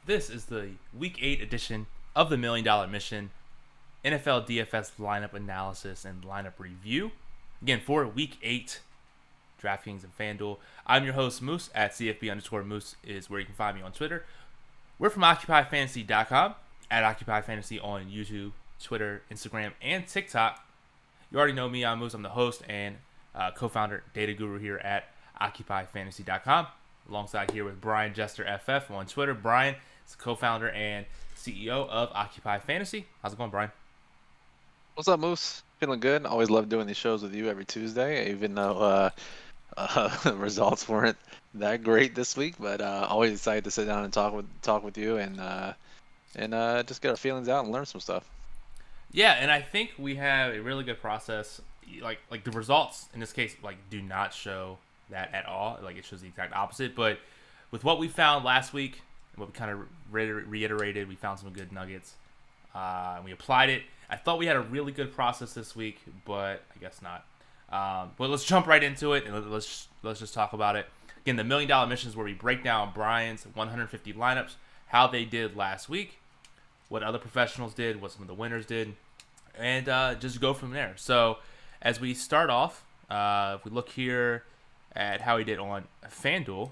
This is the Week 8 edition of the Million Dollar Mission, NFL DFS lineup analysis and lineup review. Again, for Week 8, DraftKings and FanDuel. I'm your host, Moose, at CFB_Moose is where you can find me on Twitter. We're from OccupyFantasy.com, at OccupyFantasy on YouTube, Twitter, Instagram, and TikTok. You already know me, I'm Moose. I'm the host and co-founder, data guru here at OccupyFantasy.com. Alongside here with Brian Jester FF on Twitter. Brian is the co-founder and CEO of Occupy Fantasy. How's it going, Brian? What's up, Moose? Feeling good. Always love doing these shows with you every Tuesday, even though the results weren't that great this week. But always excited to sit down and talk with you and just get our feelings out and learn some stuff. Yeah, and I think we have a really good process. Like the results in this case, do not show that at all. Like it shows the exact opposite. But with what we found last week, and what we kind of reiterated, we found some good nuggets. We applied it. I thought we had a really good process this week, but I guess not. But let's jump right into it and let's just talk about it. Again, the $1 Million Mission is where we break down Brian's 150 lineups, how they did last week, what other professionals did, what some of the winners did, and just go from there. So as we start off, if we look here at how he did on FanDuel,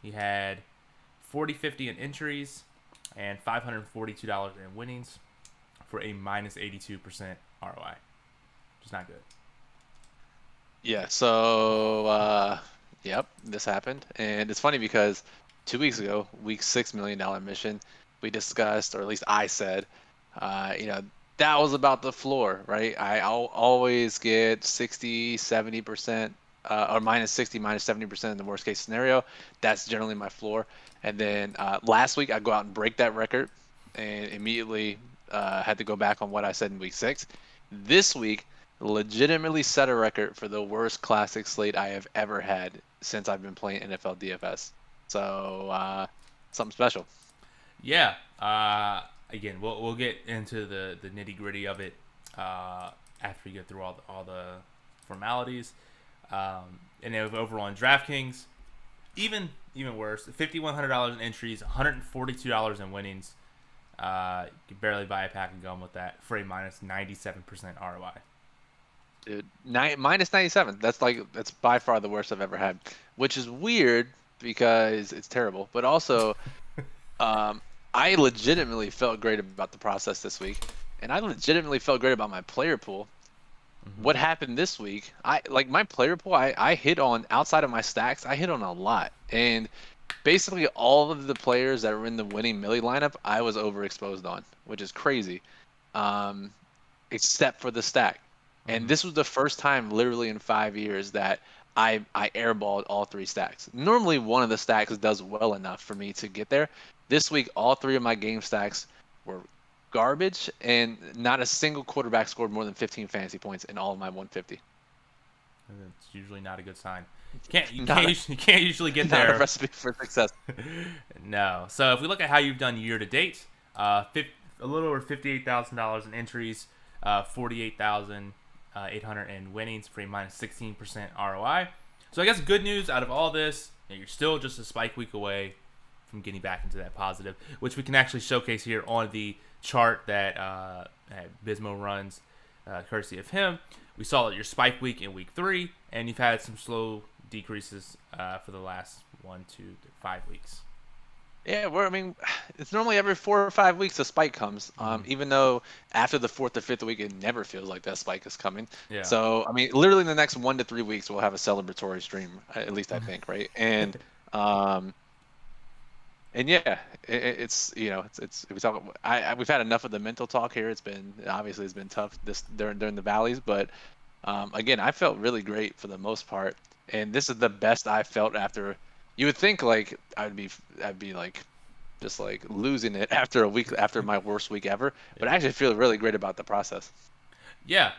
he had 40-50 in entries and $542 in winnings for a minus 82% ROI, which is not good. Yeah, so yep, this happened. And it's funny because 2 weeks ago, week 6 $1 Million Mission, we discussed, or at least I said, that was about the floor, right? I'll always get 60, 70%, or minus 60, minus 70% in the worst case scenario. That's generally my floor. And then last week, I go out and break that record and immediately had to go back on what I said in week 6. This week, legitimately set a record for the worst classic slate I have ever had since I've been playing NFL DFS. So something special. Yeah. Again, we'll get into the nitty gritty of it after we get through all the formalities. And then over on DraftKings, even worse, $5,100 in entries, $142 in winnings. You can barely buy a pack of gum with that for a minus 97% ROI. Dude, minus 97. That's by far the worst I've ever had, which is weird because it's terrible. But also, I legitimately felt great about the process this week, and I legitimately felt great about my player pool. Mm-hmm. What happened this week? My player pool. I hit on, outside of my stacks, I hit on a lot, and basically all of the players that were in the winning Millie lineup, I was overexposed on, which is crazy, except for the stack. And this was the first time literally in 5 years that I airballed all 3 stacks. Normally one of the stacks does well enough for me to get there. This week, all 3 of my game stacks were garbage, and not a single quarterback scored more than 15 fantasy points in all of my 150. It's usually not a good sign. You can't usually get there. Not a recipe for success. No. So if we look at how you've done year to date, a little over $58,000 in entries, 48,800 in winnings for a minus 16% ROI. So I guess good news out of all this, you're still just a spike week away from getting back into that positive, which we can actually showcase here on the chart that Bismo runs, courtesy of him. We saw that your spike week in week 3, and you've had some slow decreases for the last 1 to 5 weeks. Yeah, it's normally every 4 or 5 weeks a spike comes. Even though after the 4th or 5th week, it never feels like that spike is coming. Yeah. So literally in the next 1 to 3 weeks, we'll have a celebratory stream. At least I think, right? And yeah, it's we talk. We've had enough of the mental talk here. It's been tough during the valleys, but again, I felt really great for the most part, and this is the best I felt after. You would think I'd be just losing it after a week after my worst week ever, but I actually feel really great about the process. Yeah,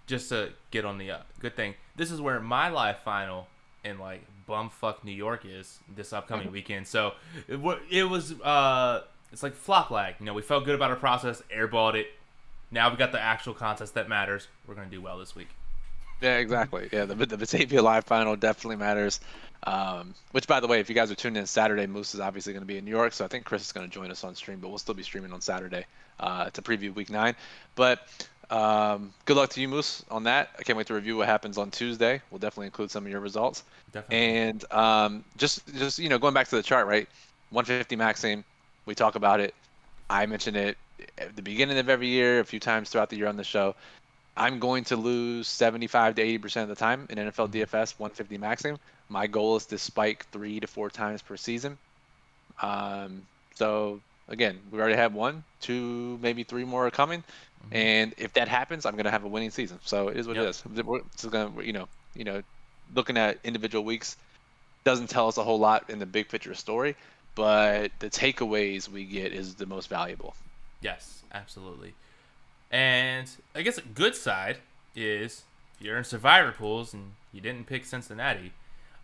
just to get on the good thing, this is where my live final in bumfuck New York is this upcoming weekend. So it was it's like flop lag. We felt good about our process, airballed it. Now we got the actual contest that matters. We're gonna do well this week. Yeah, exactly. Yeah, the Batavia Live final definitely matters. Which, by the way, if you guys are tuning in Saturday, Moose is obviously going to be in New York, so I think Chris is going to join us on stream, but we'll still be streaming on Saturday to preview Week 9. But good luck to you, Moose, on that. I can't wait to review what happens on Tuesday. We'll definitely include some of your results. Definitely. And just going back to the chart, right? 150 maxing, we talk about it. I mention it at the beginning of every year, a few times throughout the year on the show. I'm going to lose 75 to 80% of the time in NFL Mhm. DFS 150 maximum. My goal is to spike 3 to 4 times per season. So again, we already have 1, 2, maybe 3 more coming, Mhm. and if that happens, I'm gonna have a winning season. So it is what it Yep. is. We're just gonna, looking at individual weeks doesn't tell us a whole lot in the big picture story, but the takeaways we get is the most valuable. Yes, absolutely. And I guess a good side is if you're in survivor pools and you didn't pick Cincinnati,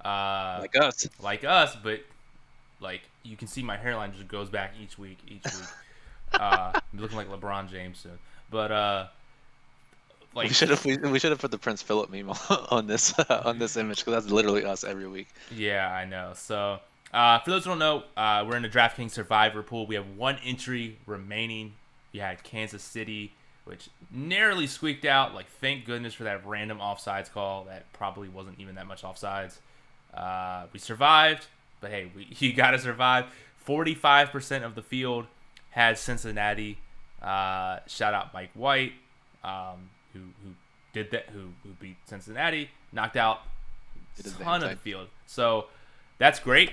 uh, Like us. like us, but like you can see my hairline just goes back each week, each week. I'm looking like LeBron James soon. But We like should have we should have put the Prince Philip meme on this on this image because that's literally us every week. yeah, I know. So for those who don't know, we're in the DraftKings Survivor pool. We have one entry remaining. We had Kansas City, which narrowly squeaked out. Like, thank goodness for that random offsides call. That probably wasn't even that much offsides. We survived, but hey, you got to survive. 45% of the field had Cincinnati. Shout out Mike White, who did that, who beat Cincinnati, knocked out It is a the ton of hindsight. the field. So that's great.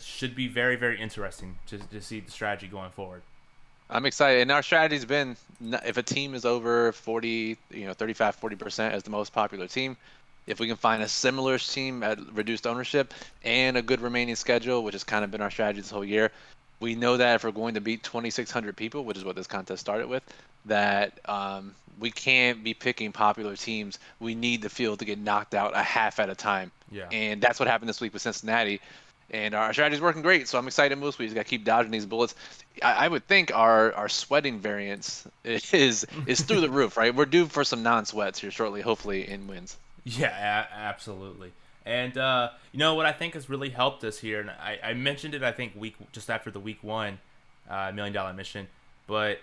Should be very, very interesting to see the strategy going forward. I'm excited, and our strategy's been if a team is over 40, 35, 40% as the most popular team. If we can find a similar team at reduced ownership and a good remaining schedule, which has kind of been our strategy this whole year, we know that if we're going to beat 2,600 people, which is what this contest started with, that we can't be picking popular teams. We need the field to get knocked out a half at a time. Yeah. And that's what happened this week with Cincinnati. And our strategy is working great. So I'm excited, Moose. We just got to keep dodging these bullets. I would think our sweating variance is through the roof, right? We're due for some non-sweats here shortly, hopefully in wins. Yeah, absolutely. And you know what I think has really helped us here, and I mentioned it I think just after the week one $1 million mission, but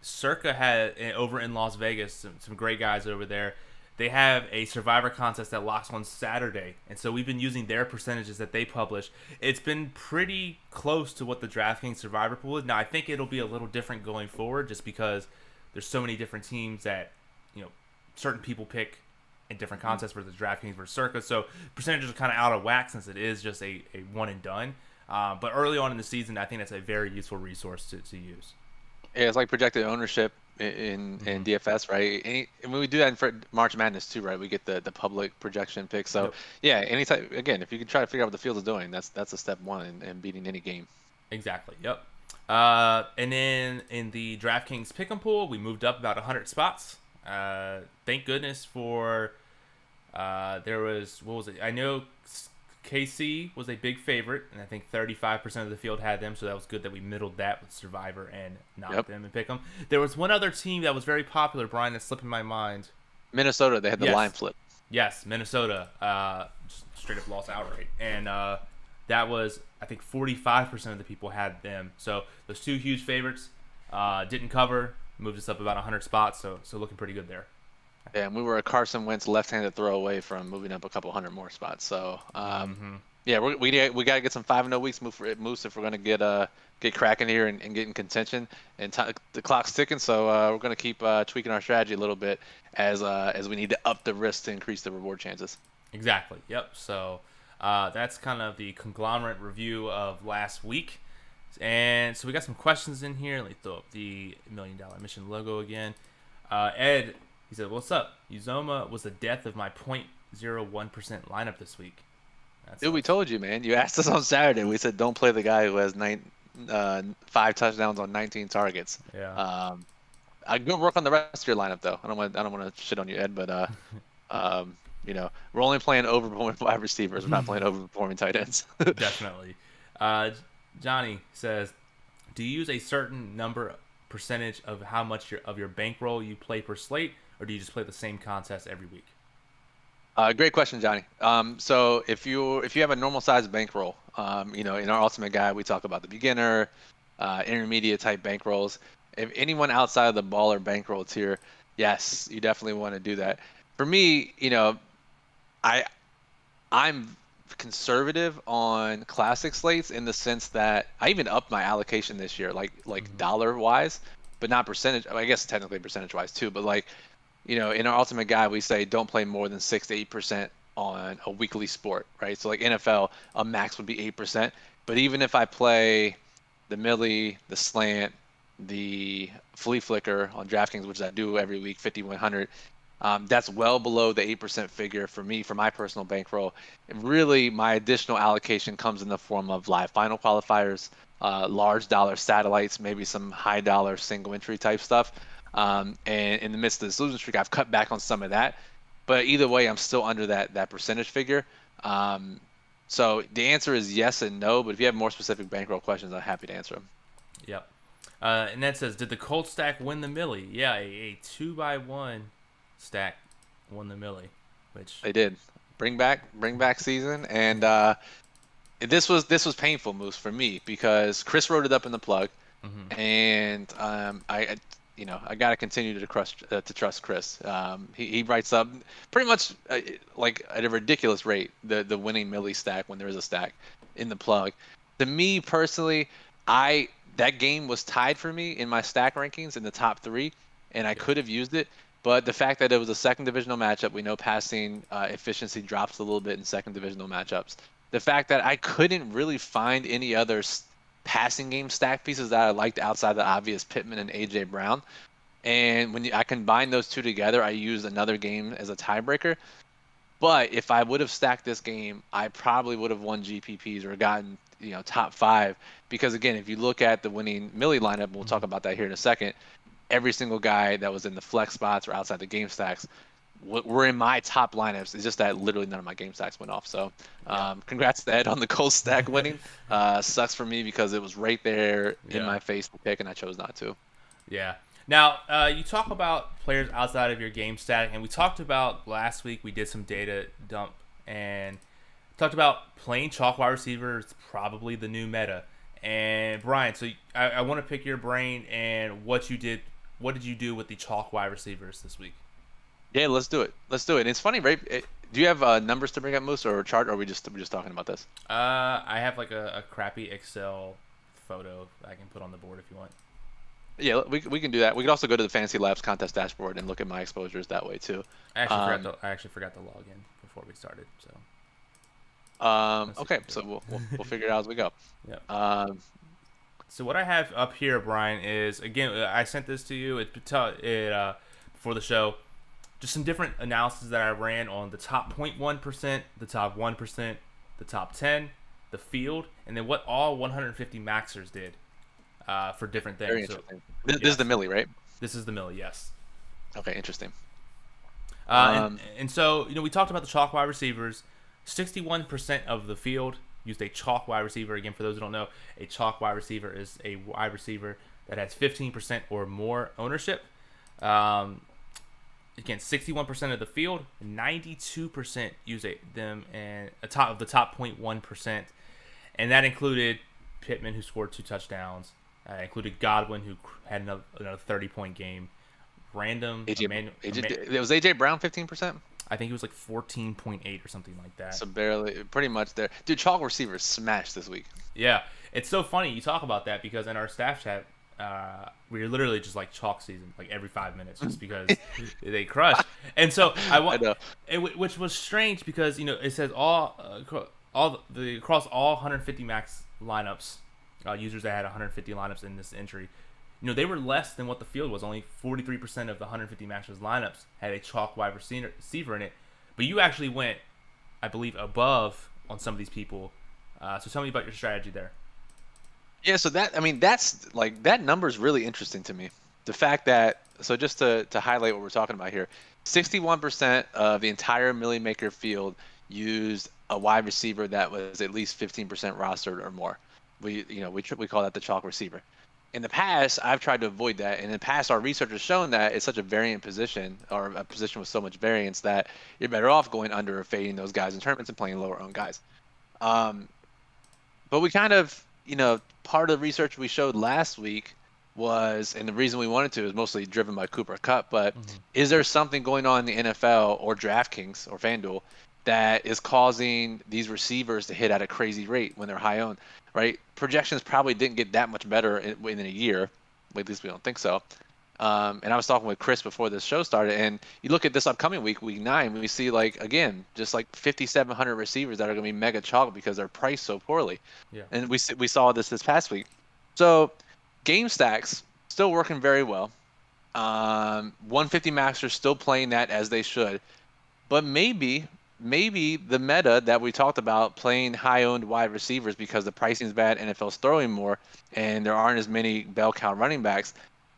Circa had over in Las Vegas some great guys over there. They have a survivor contest that locks on Saturday, and so we've been using their percentages that they publish. It's been pretty close to what the DraftKings survivor pool is. Now I think it'll be a little different going forward, just because there's so many different teams that certain people pick in different contests versus DraftKings versus Circa. So percentages are kind of out of whack since it is just a one and done. But early on in the season, I think that's a very useful resource to use. Yeah, it's like projected ownership in Mm-hmm. DFS, right? And when we do that in March Madness too, right? We get the public projection pick. So Yep, yeah, anytime again, if you can try to figure out what the field is doing, that's a step one in beating any game. exactly. Yep. And then in the DraftKings Pick'em pool, we moved up about 100 spots. Thank goodness for there was what was it? I know KC was a big favorite, and I think 35% of the field had them, so that was good that we middled that with Survivor and knocked Yep. them and pick them. There was one other team that was very popular, Brian, that's slipping my mind. Minnesota, they had the line Yes, flip. yes, Minnesota, just straight up lost outright, and that was I think 45% of the people had them. So those two huge favorites didn't cover, moved us up about 100 spots, so looking pretty good there. Yeah, and we were a Carson Wentz left-handed throw away from moving up a couple hundred more spots. So Mm-hmm. yeah, we got to get some 5-0 weeks moose if we're gonna get cracking here and get in contention. And the clock's ticking, so we're gonna keep tweaking our strategy a little bit as we need to up the risk to increase the reward chances. Exactly. Yep. So that's kind of the conglomerate review of last week. And so we got some questions in here. Let me throw up the $1 million mission logo again. Ed, he said, "What's up? Uzoma was the death of my 0.01% lineup this week." That Dude, we sucks. told you, man. You asked us on Saturday. We said don't play the guy who has 5 touchdowns on 19 targets. Yeah. Um, I good work on the rest of your lineup though. I don't want to shit on you, Ed, but we're only playing overperforming wide receivers. We're not playing overperforming tight ends. Definitely. Uh, Johnny says, "Do you use a certain number percentage of how much of your bankroll you play per slate, or do you just play the same contest every week?" Great question, Johnny. So if you have a normal size bankroll, in our Ultimate Guide we talk about the beginner, intermediate type bankrolls. If anyone outside of the baller bankroll tier, yes, you definitely want to do that. For me, I I'm conservative on classic slates in the sense that I even upped my allocation this year, like Hmm. dollar wise, but not percentage. I guess technically percentage wise too, but like in our ultimate guide, we say don't play more than 6 to 8% on a weekly sport, right? So like NFL, a max would be 8%. But even if I play the millie, the slant, the flea flicker on DraftKings, which I do every week, 5,100, that's well below the 8% figure for me, for my personal bankroll. And really, my additional allocation comes in the form of live final qualifiers, large dollar satellites, maybe some high dollar single entry type stuff. And in the midst of this losing streak, I've cut back on some of that. But either way, I'm still under that percentage figure. Um, so the answer is yes and no. But if you have more specific bankroll questions, I'm happy to answer them. Yep. And that says, did the cold stack win the millie? Yeah, a 2x1 stack won the millie, which They did. Bring back season, and this was painful moves for me because Chris wrote it up in the plug, hmm and I gotta continue to trust Chris. He writes up pretty much like at a ridiculous rate the winning millie stack when there is a stack in the plug. To me personally, I that game was tied for me in my stack rankings in the top three, and I yeah, could have used it. But the fact that it was a second divisional matchup, we know passing efficiency drops a little bit in second divisional matchups. The fact that I couldn't really find any other passing game stack pieces that I liked outside the obvious Pittman and AJ Brown. And I combine those two together, I used another game as a tiebreaker. But if I would have stacked this game, I probably would have won GPPs or gotten top five. Because again, if you look at the winning Millie lineup, we'll talk hmm about that here in a second. Every single guy that was in the flex spots or outside the game stacks were in my top lineups. It's just that literally none of my game stacks went off. So, yeah, congrats to Ed on the cold stack winning. Sucks for me because it was right there in yeah, my face to pick, and I chose not to. yeah. Now, you talk about players outside of your game stack, and we talked about last week. We did some data dump and talked about playing chalk wide receiver is probably the new meta. And Brian, so I want to pick your brain and what you did. What did you do with the chalk wide receivers this week? Yeah, let's do it. Let's do it. And it's funny, right? Do you have numbers to bring up, Moose, or a chart, or are we just talking about this? I have like a crappy Excel photo I can put on the board if you want. Yeah, we can do that. We can also go to the Fantasy Labs contest dashboard and look at my exposures that way too. Um, I actually forgot to log in before we started. So let's see if okay, we do so it. we'll figure it out as we go. Yeah. Um, So what I have up here, Brian, is again I sent this to you. Before the show, just some different analysis that I ran on the top 0.1%, the top 1%, the top 10, the field, and then what all 150 maxers did for different very things. So interesting. This is yes, the Millie, right? this is the milli. Yes. Okay, interesting. And Um, and so we talked about the chalk wide receivers. 61% of the field used a chalk wide receiver. Again, for those who don't know, a chalk wide receiver is a wide receiver that has 15% or more ownership. Um, Again, 61% of the field, 92% use them, and a top of the top 0.1%, and that included Pittman, who scored 2 touchdowns. Included Godwin, who had another 30-point game. Random AJ, Emmanuel, it was AJ Brown 15%. I think it was like 14.8 or something like that. So barely, pretty much there. Dude, chalk receivers smashed this week. Yeah, it's so funny you talk about that because in our staff chat, we're literally just like chalk season, like every 5 minutes, just because they crush. And so I I want, know. which was strange because it says across all 150 max lineups, users that had 150 lineups in this entry. They were less than what the field was. Only 43% of the 150 matches lineups had a chalk wide receiver in it. But you actually went, I believe, above on some of these people. So tell me about your strategy there. Yeah, so that's like that number is really interesting to me. The fact that so just to highlight what we're talking about here, 61% of the entire Millie Maker field used a wide receiver that was at least 15% rostered or more. We call that the chalk receiver. in the past, I've tried to avoid that. And in the past, our research has shown that it's such a variant position, or a position with so much variance, that you're better off going under or fading those guys in tournaments and playing lower owned guys. But we kind of, part of the research we showed last week was, and the reason we wanted to is mostly driven by Cooper Kupp, but is there something going on in the NFL or DraftKings or FanDuel that is causing these receivers to hit at a crazy rate when they're high owned, right? Projections probably didn't get that much better within a year. At least we don't think so. And I was talking with Chris before this show started, and you look at this upcoming week 9, we see just 5,700 receivers that are going to be mega chalk because they're priced so poorly. Yeah. And we saw this past week. So game stacks still working very well. 150 maxers still playing that as they should, but maybe the meta that we talked about, playing high-owned wide receivers because the pricing is bad, NFL's throwing more, and there aren't as many bell cow running backs.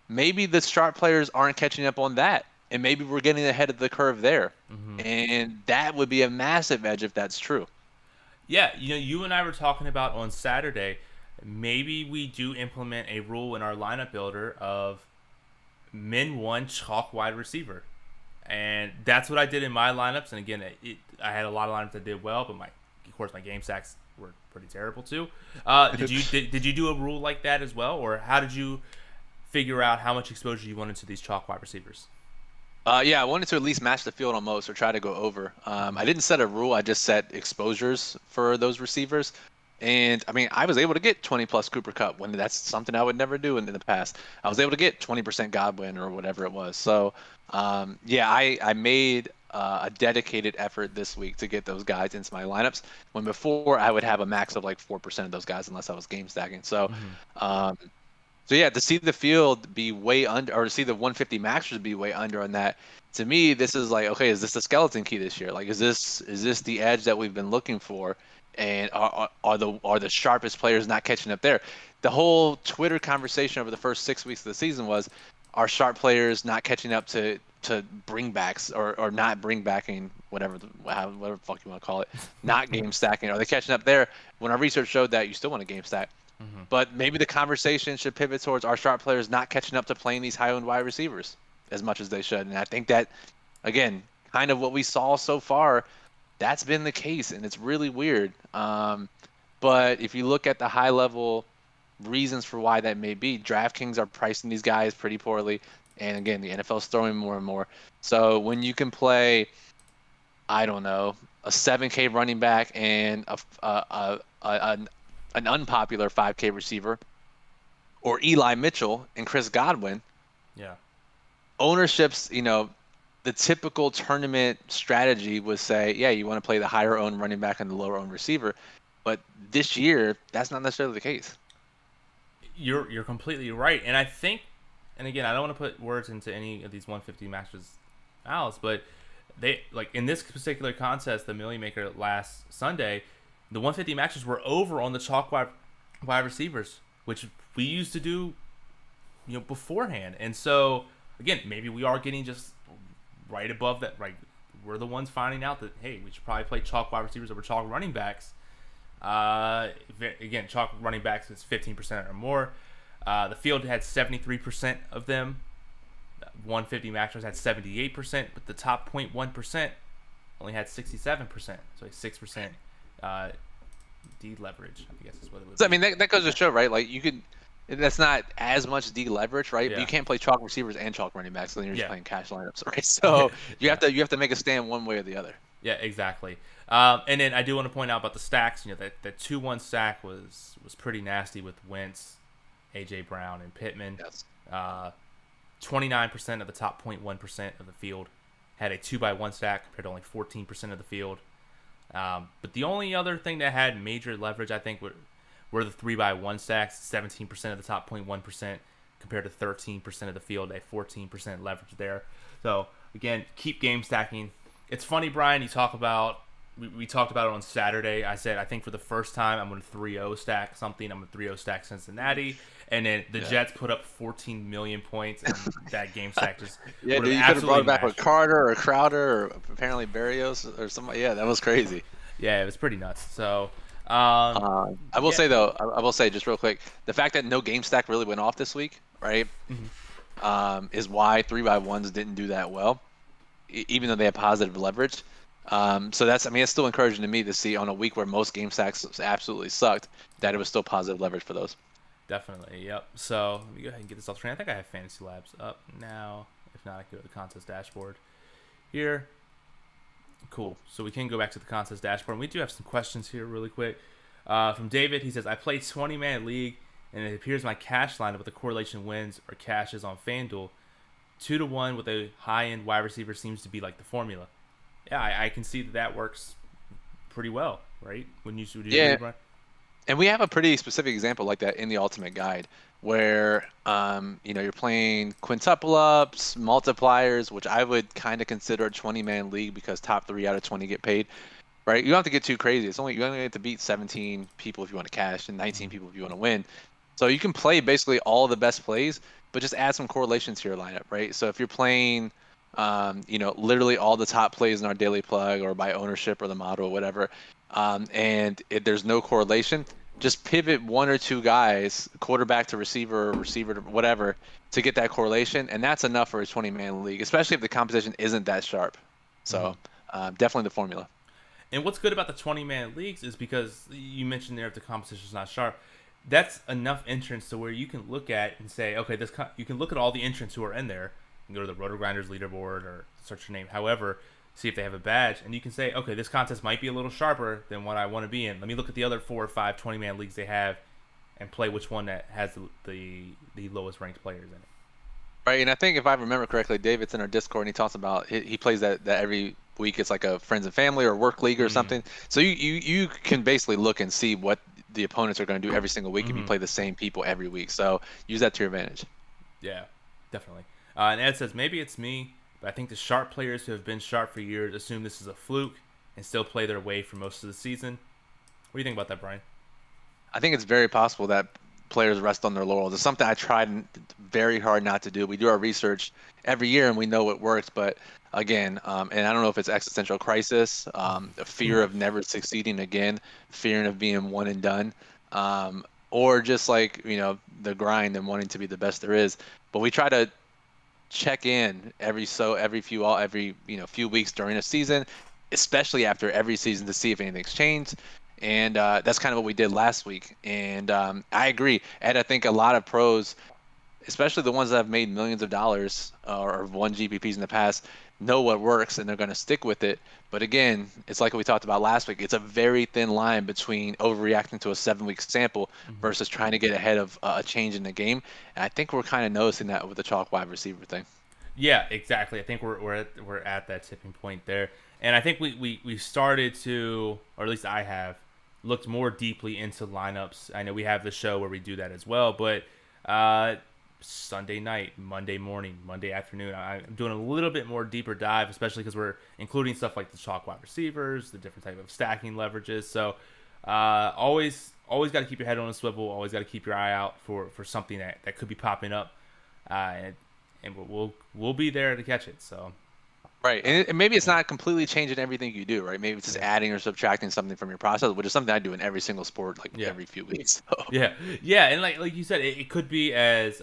Maybe the sharp players aren't catching up on that, and maybe we're getting ahead of the curve there. And that would be a massive edge if that's true. Yeah, you and I were talking about on Saturday, maybe we do implement a rule in our lineup builder of min 1 chalk wide receiver. And that's what I did in my lineups. And again, I had a lot of lineups that did well, but of course my game stacks were pretty terrible too. Did you do a rule like that as well, or how did you figure out how much exposure you wanted to these chalk wide receivers? Yeah, I wanted to at least match the field on most or try to go over. I didn't set a rule. I just set exposures for those receivers. And, I was able to get 20-plus Cooper Kupp when that's something I would never do in the past. I was able to get 20% Godwin or whatever it was. So, I made a dedicated effort this week to get those guys into my lineups, when before I would have a max of 4% of those guys unless I was game stacking. So, to see the field be way under, or to see the 150 maxers be way under on that, to me, this is okay, is this the skeleton key this year? Is this the edge that we've been looking for? And are the sharpest players not catching up there? The whole Twitter conversation over the first 6 weeks of the season was, are sharp players not catching up to bringbacks or not bringbacking, whatever the fuck you want to call it, not game stacking? Are they catching up there? When our research showed that you still want to game stack. But maybe the conversation should pivot towards, our sharp players not catching up to playing these high-owned wide receivers as much as they should. And I think that, again, kind of what we saw so far, that's been the case, and it's really weird. But if you look at the high-level reasons for why that may be, DraftKings are pricing these guys pretty poorly, and again, the NFL's throwing more and more. So when you can play, I don't know, a 7K running back and an unpopular 5K receiver, or Eli Mitchell and Chris Godwin, ownerships, the typical tournament strategy would say, yeah, you want to play the higher owned running back and the lower owned receiver. But this year, that's not necessarily the case. You're completely right. And I think, and again, I don't want to put words into any of these 150 matches, Alice, but they, in this particular contest, the Millie Maker last Sunday, the 150 matches were over on the chalk wide receivers, which we used to do, beforehand. And so, again, maybe we are getting just right above that. Right, we're the ones finding out that, hey, we should probably play chalk wide receivers over chalk running backs. Again, chalk running backs is 15% or more. The field had 73% of them. 150 maxers had 78%, but the top 0.1% only had 67%. So a 6% de-leverage, I guess is what it was. So, that goes to show, right? You could. That's not as much de-leverage, right? Yeah. But you can't play chalk receivers and chalk running backs, so then you're just playing cash lineups, right? So you have to make a stand one way or the other. Yeah, exactly. And then I do want to point out about the stacks. That 2-1 stack was pretty nasty with Wentz, AJ Brown, and Pittman. Yes. 29% of the top 0.1% of the field had a 2x1 stack compared to only 14% of the field. But the only other thing that had major leverage, I think, were the 3x1 stacks. 17% of the top 0.1% compared to 13% of the field, a 14% leverage there. So again, keep game stacking. It's funny, Brian, you talk about, we talked about it on Saturday. I said, I think for the first time, I'm going to 3-0 stack something. I'm going to 3-0 stack Cincinnati. And then the Jets put up 14 million points, and that game stack just yeah, dude, you could have brought it back with Carter or Crowder or apparently Berrios or somebody. Yeah, that was crazy. Yeah, it was pretty nuts. So, I will Yeah. say though, I will say just real quick, the fact that no game stack really went off this week, right, Mhm. is why 3x1s didn't do that well, even though they had positive leverage. So that's, I mean, it's still encouraging to me to see on a week where most game stacks absolutely sucked that it Yeah. was still positive leverage for those. Definitely. Yep. So let me go ahead and get this off screen. I think I have Fantasy Labs up now. If not, I can go to the contest dashboard here. Cool. So we can go back to the contest dashboard. And we do have some questions here really quick. From David, he says, I play 20-man league, and it appears my cash lineup with the correlation wins or cashes on FanDuel 2-1 with a high-end wide receiver seems to be like the formula. Yeah, I can see that that works pretty well, right? When you do your Yeah, league run. and we have a pretty specific example like that in the Ultimate Guide, where you're playing quintuple ups, multipliers, which I would kind of consider a 20-man league because top 3 out of 20 get paid. Right? You don't have to get too crazy. You only have to beat 17 people if you want to cash and 19 people if you want to win. So you can play basically all the best plays, but just add some correlations to your lineup, right? So if you're playing, literally all the top plays in our daily plug or by ownership or the model or whatever, there's no correlation, just pivot one or two guys, quarterback to receiver or receiver to whatever, to get that correlation, and that's enough for a 20-man league, especially if the competition isn't that sharp. Mm-hmm. So definitely the formula. And what's good about the 20-man leagues is because you mentioned there if the competition's not sharp, that's enough entrants to where you can look at and say, okay, you can look at all the entrants who are in there. You can go to the Roto Grinders leaderboard or search your name, however, see if they have a badge, and you can say, okay, this contest might be a little sharper than what I want to be in. Let me look at the other 4 or 5 20-man leagues they have and play which one that has the lowest ranked players in it. Right, and I think if I remember correctly, David's in our Discord and he talks about he plays that every week. It's like a friends and family or work league or Mm-hmm. something. So you can basically look and see what the opponents are going to do every single week if you Mm-hmm. play the same people every week. So use that to your advantage. Yeah, definitely. And Ed says, maybe it's me, but I think the sharp players who have been sharp for years assume this is a fluke and still play their way for most of the season. What do you think about that, Brian? I think it's very possible that players rest on their laurels. It's something I tried very hard not to do. We do our research every year and we know it works, but again, and I don't know if it's existential crisis, a fear of never succeeding again, fearing of being one and done, or just like the grind and wanting to be the best there is. But we try to check in every few weeks during a season, especially after every season to see if anything's changed. And that's kind of what we did last week. And I agree. And I think a lot of pros, especially the ones that have made millions of dollars or won GPPs in the past, know what works and they're going to stick with it. But again, it's like we talked about last week. It's a very thin line between overreacting to a 7-week sample Mm-hmm. versus trying to get ahead of a change in the game. And I think we're kind of noticing that with the chalk wide receiver thing. Yeah, exactly. I think we're at that tipping point there, and I think we started to, or at least I have, looked more deeply into lineups. I know we have the show where we do that as well, but Sunday night, Monday morning, Monday afternoon, I'm doing a little bit more deeper dive, especially because we're including stuff like the chalk wide receivers, the different type of stacking leverages. So always got to keep your head on a swivel. Always got to keep your eye out for something that could be popping up. And we'll be there to catch it. So Right. And maybe it's not completely changing everything you do, right? Maybe it's just yeah, adding or subtracting something from your process, which is something I do in every single sport, like yeah, every few weeks. So. yeah, and like you said, it could be as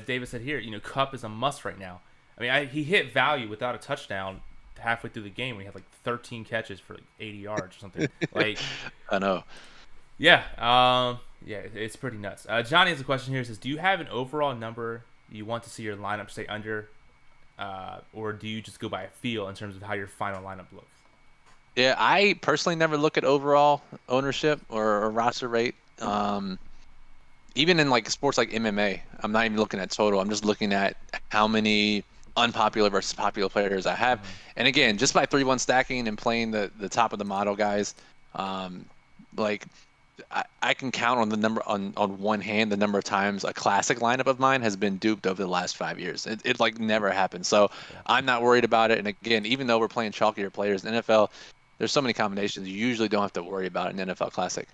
David said here. Cup is a must right now. I mean, he hit value without a touchdown halfway through the game. We had like 13 catches for like 80 yards or something. Like, I know. yeah, yeah, it's pretty nuts. Johnny has a question here. He says, do you have an overall number you want to see your lineup stay under? Or do you just go by a feel in terms of how your final lineup looks? Yeah, I personally never look at overall ownership or roster rate. Even in like sports like MMA, I'm not even looking at total. I'm just looking at how many unpopular versus popular players I have. Mm-hmm. And again, just by 3-1 stacking and playing the top of the model guys, um, like I can count on the number on one hand the number of times a classic lineup of mine has been duped over the last 5 years. It like never happened. So Yeah. I'm not worried about it. And again, even though we're playing chalkier players in the NFL, there's so many combinations you usually don't have to worry about in NFL Classic.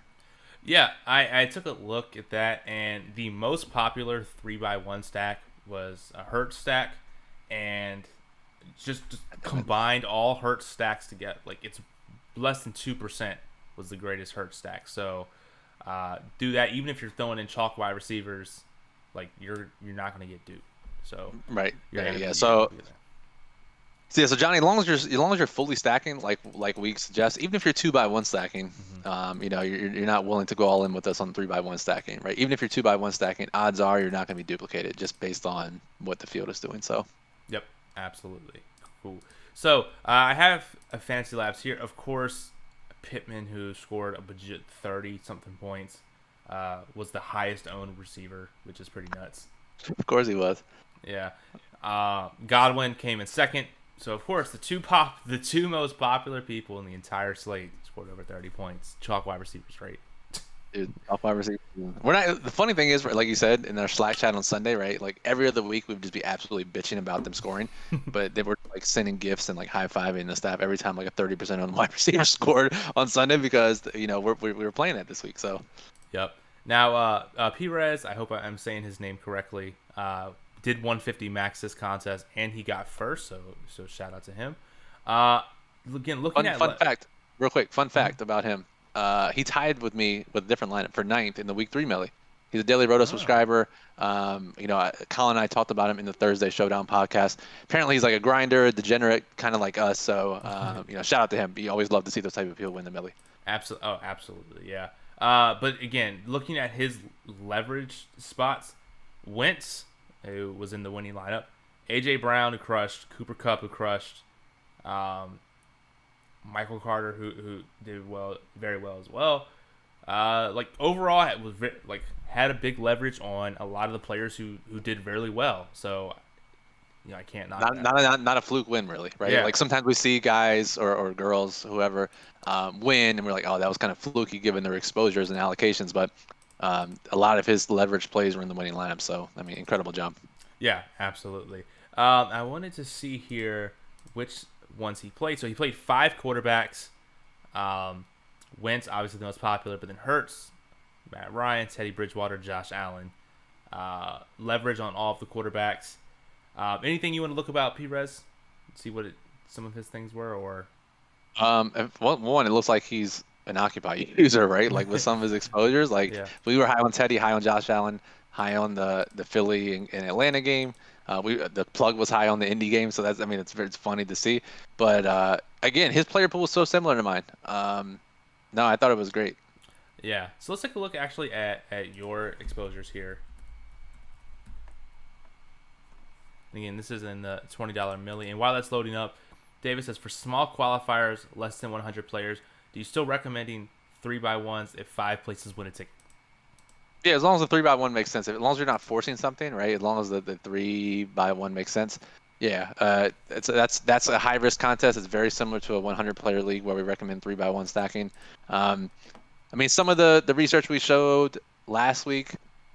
Yeah, I took a look at that, and the most popular 3x1 stack was a Hertz stack, and just combined all Hertz stacks together. Like, it's less than 2% was the greatest Hurts stack. So do that even if you're throwing in chalk wide receivers. Like you're not going to get duped. So Right. you're Yeah. gonna Yeah. be, So yeah, so Johnny, as long as you're fully stacking, like we suggest, even if you're 2x1 stacking, you're not willing to go all in with us on 3x1 stacking, right? Even if you're 2x1 stacking, odds are you're not going to be duplicated just based on what the field is doing. So. Yep, absolutely. Cool. So I have a fantasy labs here. Of course, Pittman, who scored a legit 30-something points, was the highest owned receiver, which is pretty nuts. Of course he was. Yeah. Godwin came in second. So of course the two most popular people in the entire slate scored over 30 points. Chalk wide receivers, right? Dude, top wide receiver. We're not. The funny thing is, like you said in our Slack chat on Sunday, right? Like every other week, we'd just be absolutely bitching about them scoring, but they were like sending gifts and like high fiving the staff every time like a 30% on wide receiver scored on Sunday because we were playing that this week. So. Yep. Now Perez, I hope I'm saying his name correctly. Did 150 max this contest and he got first, so shout out to him. Again, looking at fun fact, real quick, fun fact about him. He tied with me with a different lineup for 9th in the week 3 melee. He's a Daily Roto subscriber. Colin and I talked about him in the Thursday Showdown podcast. Apparently he's like a grinder, a degenerate, kind of like us. So shout out to him. You always love to see those type of people win the melee. Absolutely, yeah. But again, looking at his leverage spots, Wentz, who was in the winning lineup, AJ Brown, who crushed, Cooper Kupp, who crushed, Michael Carter, who did very well as well. Overall, it was had a big leverage on a lot of the players who did really well. So, I can't not a fluke win really, right? Yeah. Like sometimes we see guys or girls, whoever, win, and we're like, oh, that was kind of fluky given their exposures and allocations, but. A lot of his leverage plays were in the winning lineup, so I mean, incredible job. Yeah, absolutely. I wanted to see here which ones he played. So he played 5 quarterbacks. Wentz, obviously the most popular, but then Hurts, Matt Ryan, Teddy Bridgewater, Josh Allen. Leverage on all of the quarterbacks. Anything you want to look about Perez? See what some of his things were, or? One, it looks like he's an Occupy user, right? Like with some of his exposures, we were high on Teddy, high on Josh Allen, high on the Philly and Atlanta game. The plug was high on the Indy game, so it's funny to see. But again, his player pool was so similar to mine. No, I thought it was great. Yeah, so let's take a look actually at your exposures here. Again, this is in the $20 milli, and while that's loading up, David says for small qualifiers, less than 100 players. Do you still recommending 3x1s if 5 places win a ticket? Yeah, as long as the 3x1 makes sense. As long as you're not forcing something, right? As long as the 3x1 makes sense. Yeah, that's a high risk contest. It's very similar to a 100 player league where we recommend 3x1 stacking. Some of the research we showed last week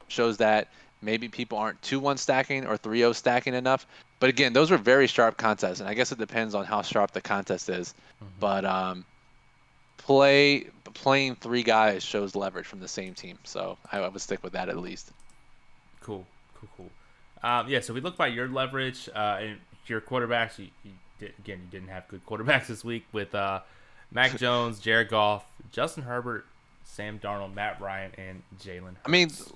shows that maybe people aren't 2-1 stacking or 3-0 stacking enough. But again, those were very sharp contests, and I guess it depends on how sharp the contest is. Mm-hmm. But playing 3 guys shows leverage from the same team, so I would stick with that at least. Cool. So we look by your leverage and your quarterbacks. You didn't have good quarterbacks this week with Mac Jones, Jared Goff, Justin Herbert, Sam Darnold, Matt Ryan, and Jalen Hurts.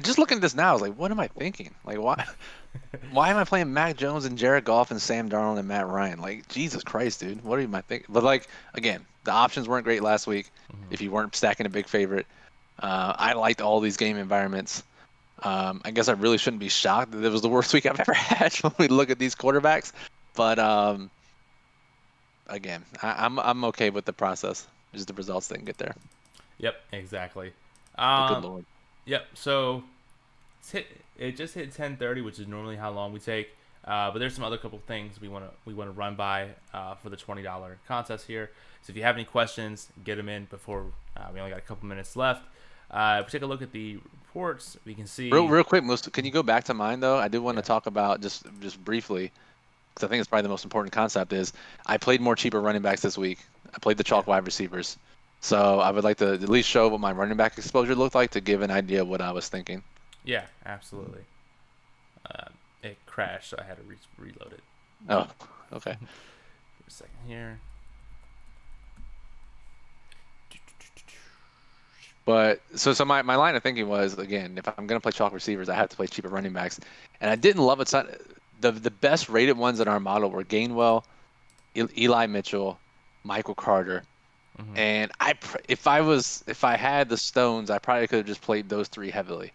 Just looking at this now, I was like, what am I thinking? Like, why am I playing Mac Jones and Jared Goff and Sam Darnold and Matt Ryan? Like, Jesus Christ, dude, what am I thinking? But again, the options weren't great last week. Mm-hmm. If you weren't stacking a big favorite, I liked all these game environments. I guess I really shouldn't be shocked that it was the worst week I've ever had when we look at these quarterbacks. But again, I'm okay with the process. Just the results didn't get there. Yep, exactly. Good Lord. Yep. So it just hit 10:30, which is normally how long we take. But there's some other couple things we want to run by for the $20 contest here. So if you have any questions, get them in before we only got a couple minutes left. If we take a look at the reports, we can see real quick. Can you go back to mine though? I do want to talk about just briefly, because I think it's probably the most important concept. Is I played more cheaper running backs this week. I played the chalk wide receivers. So I would like to at least show what my running back exposure looked like to give an idea of what I was thinking. Yeah, absolutely. It crashed, so I had to reload it. Oh, okay. Give a second here. But so my line of thinking was, again, if I'm gonna play chalk receivers, I have to play cheaper running backs, and I didn't love it. The best rated ones in our model were Gainwell, Eli Mitchell, Michael Carter, Hmm. and if I had the stones, I probably could have just played those three heavily.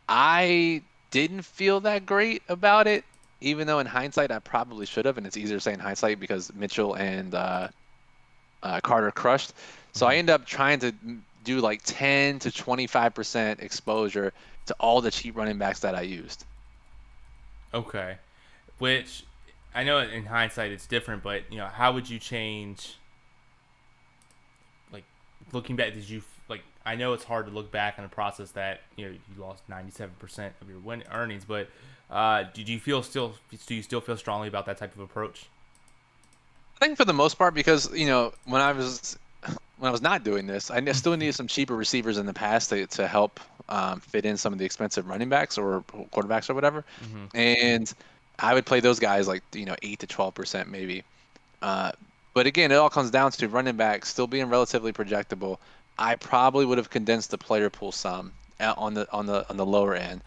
I didn't feel that great about it, even though in hindsight I probably should have, and it's easier to say in hindsight because Mitchell and Carter crushed. So I Hmm. ended up trying to do like 10 to 25% exposure to all the cheap running backs that I used. Okay. Which I know in hindsight it's different, but how would you change? Like looking back, did you like? I know it's hard to look back on a process that you lost 97% of your earnings, but did you feel still? Do you still feel strongly about that type of approach? I think for the most part, because when I was not doing this, still needed some cheaper receivers in the past to help fit in some of the expensive running backs or quarterbacks or whatever, Hmm. and I would play those guys like 8 to 12% maybe. Uh, but again, it all comes down to running backs still being relatively projectable. I probably would have condensed the player pool some on the lower end.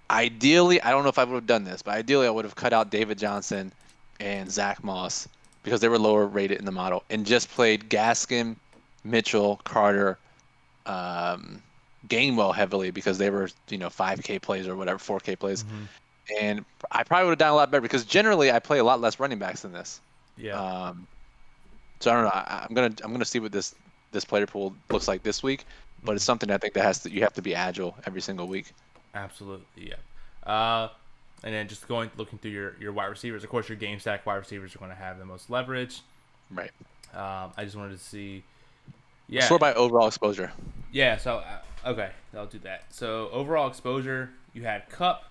Ideally, I don't know if I would have done this, but ideally I would have cut out David Johnson and Zach Moss because they were lower rated in the model and just played Gaskin, Mitchell, Carter, um, Gainwell heavily because they were 5K plays or whatever, 4K plays, Hmm. and I probably would have done a lot better because generally I play a lot less running backs than this. Yeah. Um, so I don't know. I'm gonna see what this player pool looks like this week, but Hmm. it's something I think you have to be agile every single week. Absolutely. Yeah. And then just looking through your wide receivers. Of course, your game stack wide receivers are going to have the most leverage. Right. I just wanted to see. Yeah. Sort by overall exposure. Yeah. So okay, I'll do that. So overall exposure, you had Cup,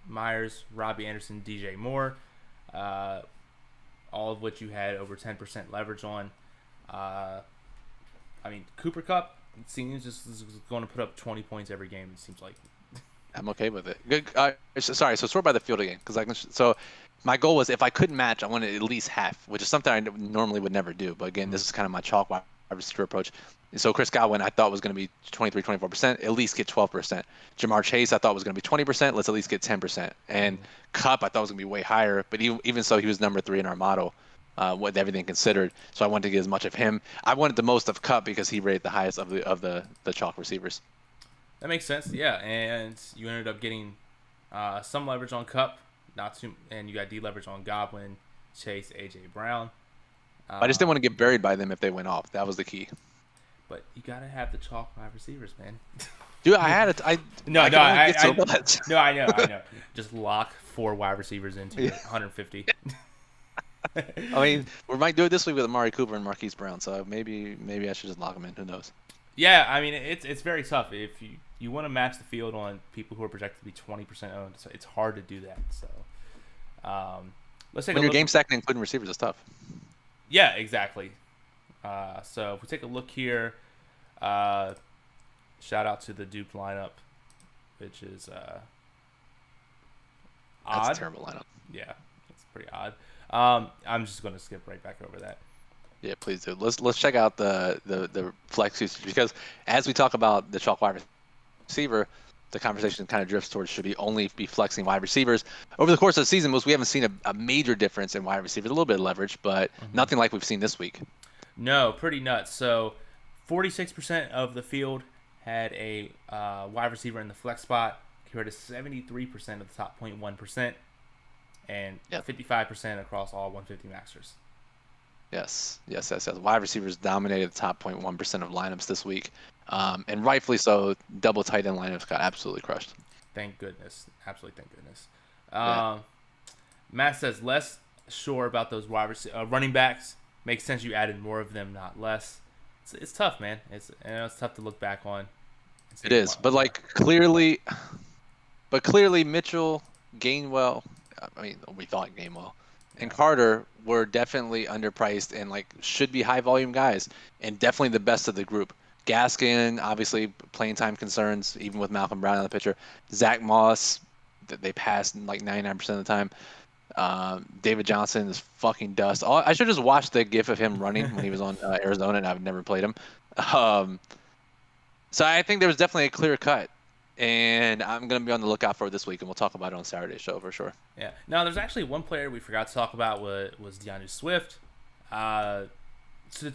Myers, Robbie Anderson, DJ Moore, uh, all of which you had over 10% leverage on. Uh, I mean, Cooper Cup seems just is going to put up 20 points every game. It seems like. I'm okay with it. Good. Sorry. So sort by the field again, because I can. So my goal was if I couldn't match, I wanted at least half, which is something I normally would never do. But again, Mhm. this is kind of my chalk wide receiver approach. And so Chris Godwin, I thought was going to be 23, 24%, at least get 12%. Jamar Chase, I thought was going to be 20%, let's at least get 10%. And Mhm. Cup, I thought was going to be way higher, but even so, he was number 3 in our model. With everything considered, so I wanted to get as much of him. I wanted the most of Cup because he rated the highest of the chalk receivers. That makes sense. Yeah, and you ended up getting some leverage on Cup, not too, and you got deleverage on Godwin, Chase, AJ Brown. I just didn't Um, want to get buried by them if they went off. That was the key. but you gotta have the chalk wide receivers, man. Dude, I had it. No, I no, could only get so I much. no, I know. Just lock 4 wide receivers into your Yeah. 150. I mean, we might do it this week with Amari Cooper and Marquise Brown. So maybe I should just lock them in. Who knows? Yeah, I mean it's very tough if you want to match the field on people who are projected to be 20% owned. So it's hard to do that. So let's take When a you're look. game stacking including receivers, it's tough. Yeah, exactly. So if we take a look here, uh, shout out to the duped lineup, which is That's a odd. terrible lineup. Yeah, it's pretty odd. I'm just going to skip right back over that. Yeah, please do. Let's check out the flex usage because as we talk about the chalk wide receiver, the conversation kind of drifts towards should we only be flexing wide receivers over the course of the season. We haven't seen a major difference in wide receivers, a little bit of leverage, but Hmm. nothing like we've seen this week. No, pretty nuts. So 46% of the field had a wide receiver in the flex spot, compared to 73% of the top 0.1%, and Yep. 55% across all 150 maxers. Yes. Wide receivers dominated the top 0.1% of lineups this week, and rightfully so. Double tight end lineups got absolutely crushed. Thank goodness. Absolutely thank goodness. Yeah, Matt says less sure about those running backs. Makes sense you added more of them, not less. It's tough, man. It's tough to look back on. And it see is. But what. clearly Mitchell, Gainwell. I mean, we thought Gainwell and Yeah. Carter were definitely underpriced and like should be high volume guys, and definitely the best of the group. Gaskin, obviously playing time concerns, even with Malcolm Brown on the pitcher. Zach Moss, they passed like 99% of the time. David Johnson is fucking dust. I should just watch the gif of him running when he was on Arizona, and I've never played him. Um, So I think there was definitely a clear cut, and I'm gonna be on the lookout for it this week, and we'll talk about it on Saturday's show for sure. Yeah. Now, there's actually one player we forgot to talk about was Diane Swift. It's a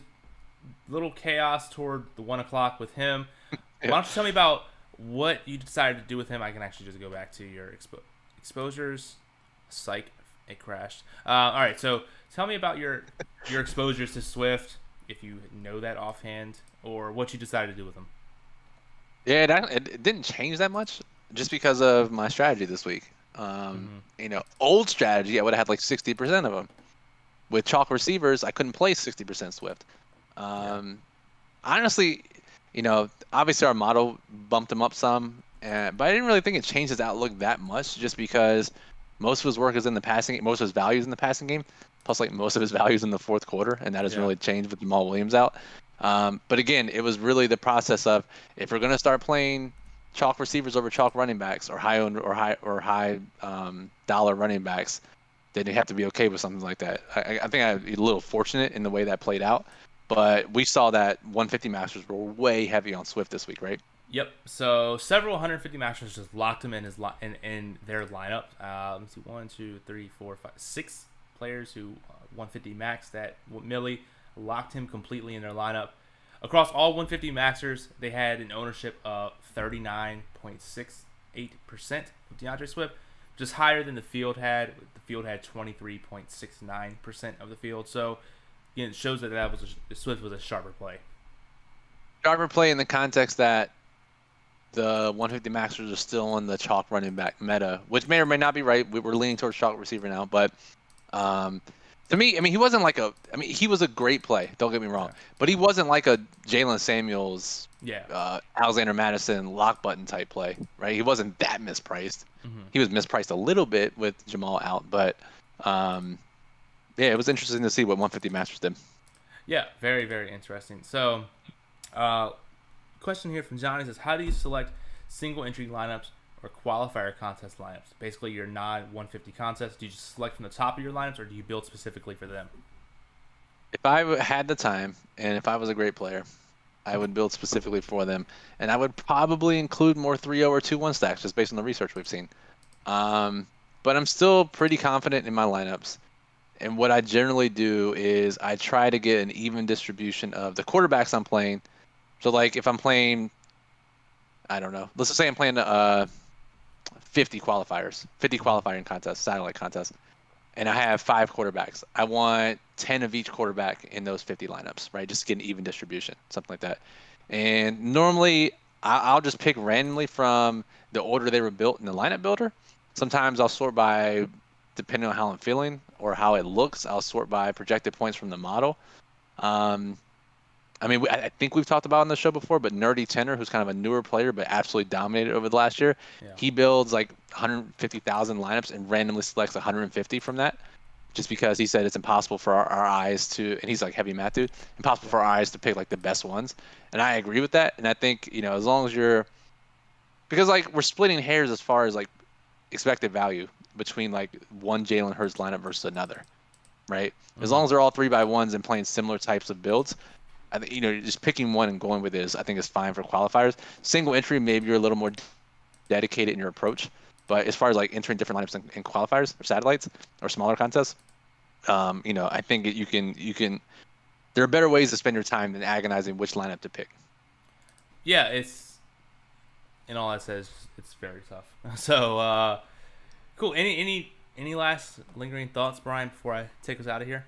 little chaos toward the 1 o'clock with him. Why Yeah. don't you tell me about what you decided to do with him? I can actually just go back to your exposures. Psych, it crashed. All right, so tell me about your exposures to Swift, if you know that offhand, or what you decided to do with him. Yeah, it didn't change that much just because of my strategy this week. Mm-hmm. Old strategy, I would have had like 60% of them. With chalk receivers, I couldn't play 60% Swift. Yeah. Um, Honestly, obviously our model bumped him up some, but I didn't really think it changed his outlook that much just because most of his work is in the passing, most of his values in the passing game, plus like most of his values in the fourth quarter, and that hasn't Yeah. really changed with Jamal Williams out. But again, it was really the process of if we're going to start playing chalk receivers over chalk running backs or high dollar running backs, then you have to be okay with something like that. I think I was a little fortunate in the way that played out, but we saw that 150 masters were way heavy on Swift this week, right? Yep. So several 150 masters just locked him in in their lineup. Let me see, 1, 2, 3, 4, 5, 6 players who 150 max that Millie locked him completely in their lineup. Across all 150 maxers, they had an ownership of 39.68% of DeAndre Swift, just higher than the field had. The field had 23.69% of the field. So again, it shows that Swift was a sharper play. Driver play in the context that the 150 maxers are still in the chalk running back meta, which may or may not be right. We're leaning towards chalk receiver now, but um, to me, I mean, he wasn't like he was a great play. Don't get me wrong, Yeah. but he wasn't like a Jalen Samuels, Yeah. Alexander Madison lock button type play, right? He wasn't that mispriced. Mm-hmm. He was mispriced a little bit with Jamal out, but um, yeah, it was interesting to see what 150 masters did. Yeah, very, very interesting. So, uh, question here from Johnny says, how do you select single entry lineups or qualifier contest lineups? Basically, your non 150 contests. Do you just select from the top of your lineups, or do you build specifically for them? If I had the time and if I was a great player, I would build specifically for them, and I would probably include more 3-0 or 2-1 stacks just based on the research we've seen. Um, but I'm still pretty confident in my lineups. And what I generally do is I try to get an even distribution of the quarterbacks I'm playing. So like if I'm playing, I don't know, let's just say I'm playing 50 qualifiers, 50 qualifying contests, satellite contests, and I have 5 quarterbacks. I want 10 of each quarterback in those 50 lineups, right? Just to get an even distribution, something like that. And normally I'll just pick randomly from the order they were built in the lineup builder. Sometimes I'll sort by, depending on how I'm feeling or how it looks, I'll sort by projected points from the model. Um, I mean, I think we've talked about on the show before, but Nerdy Tenor, who's kind of a newer player but absolutely dominated over the last year, Yeah. he builds like 150,000 lineups and randomly selects 150 from that, just because he said it's impossible for our eyes to, and he's like heavy math dude, impossible for our eyes to pick like the best ones. And I agree with that. And I think, as long as you're, because like we're splitting hairs as far as like expected value between like one Jalen Hurts lineup versus another, right? As Mm-hmm. long as they're all 3x1s and playing similar types of builds, I think just picking one and going with it I think is fine for qualifiers. Single entry, maybe you're a little more dedicated in your approach, but as far as like entering different lineups in qualifiers or satellites or smaller contests, I think you can. There are better ways to spend your time than agonizing which lineup to pick. Yeah, it's in all that says it's very tough. So, cool. Any last lingering thoughts, Brian, before I take us out of here?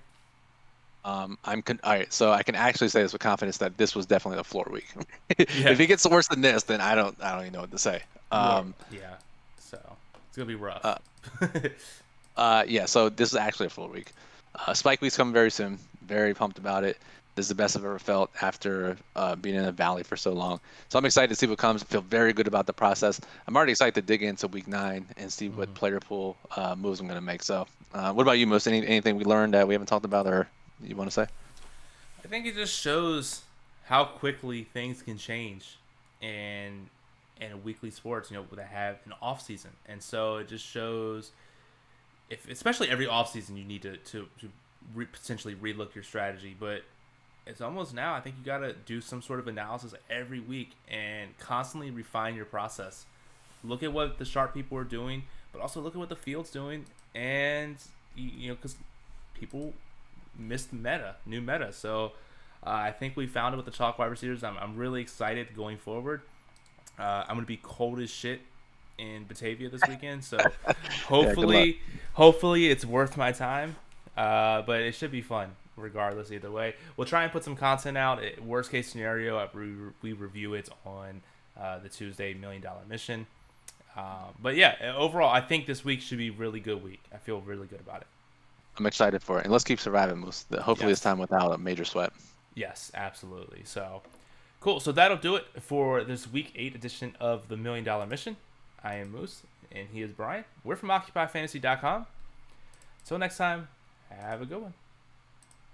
All right, so I can actually say this with confidence that this was definitely the floor week. Yeah. If it gets worse than this, then I don't even know what to say. Yeah. So it's gonna be rough. Uh, yeah, so this is actually a full week. Spike Week's coming very soon. Very pumped about it. This is the best I've ever felt after being in the valley for so long. So I'm excited to see what comes. I feel very good about the process. I'm already excited to dig into week 9 and see what player pool moves I'm going to make. So what about you, Moose? Anything we learned that we haven't talked about or you want to say? I think it just shows how quickly things can change in weekly sports, that have an off season. And so it just shows, if especially every off season, you need to potentially relook your strategy. But it's almost now. I think you got to do some sort of analysis every week and constantly refine your process. Look at what the sharp people are doing, but also look at what the field's doing, and because people missed new meta. So I think we found it with the chalk wide receivers. I'm really excited going forward. I'm gonna be cold as shit in Batavia this weekend, so hopefully it's worth my time. But it should be fun regardless. Either way, we'll try and put some content out. Worst case scenario, we review it on the Tuesday $1 Million Mission. But yeah, overall, I think this week should be a really good week. I feel really good about it. I'm excited for it, and let's keep surviving, Moose. Hopefully, Yes. this time without a major sweat. Yes, absolutely. So, cool. So that'll do it for this Week 8 edition of the $1 Million Mission. I am Moose, and he is Brian. We're from OccupyFantasy.com. Until next time, have a good one.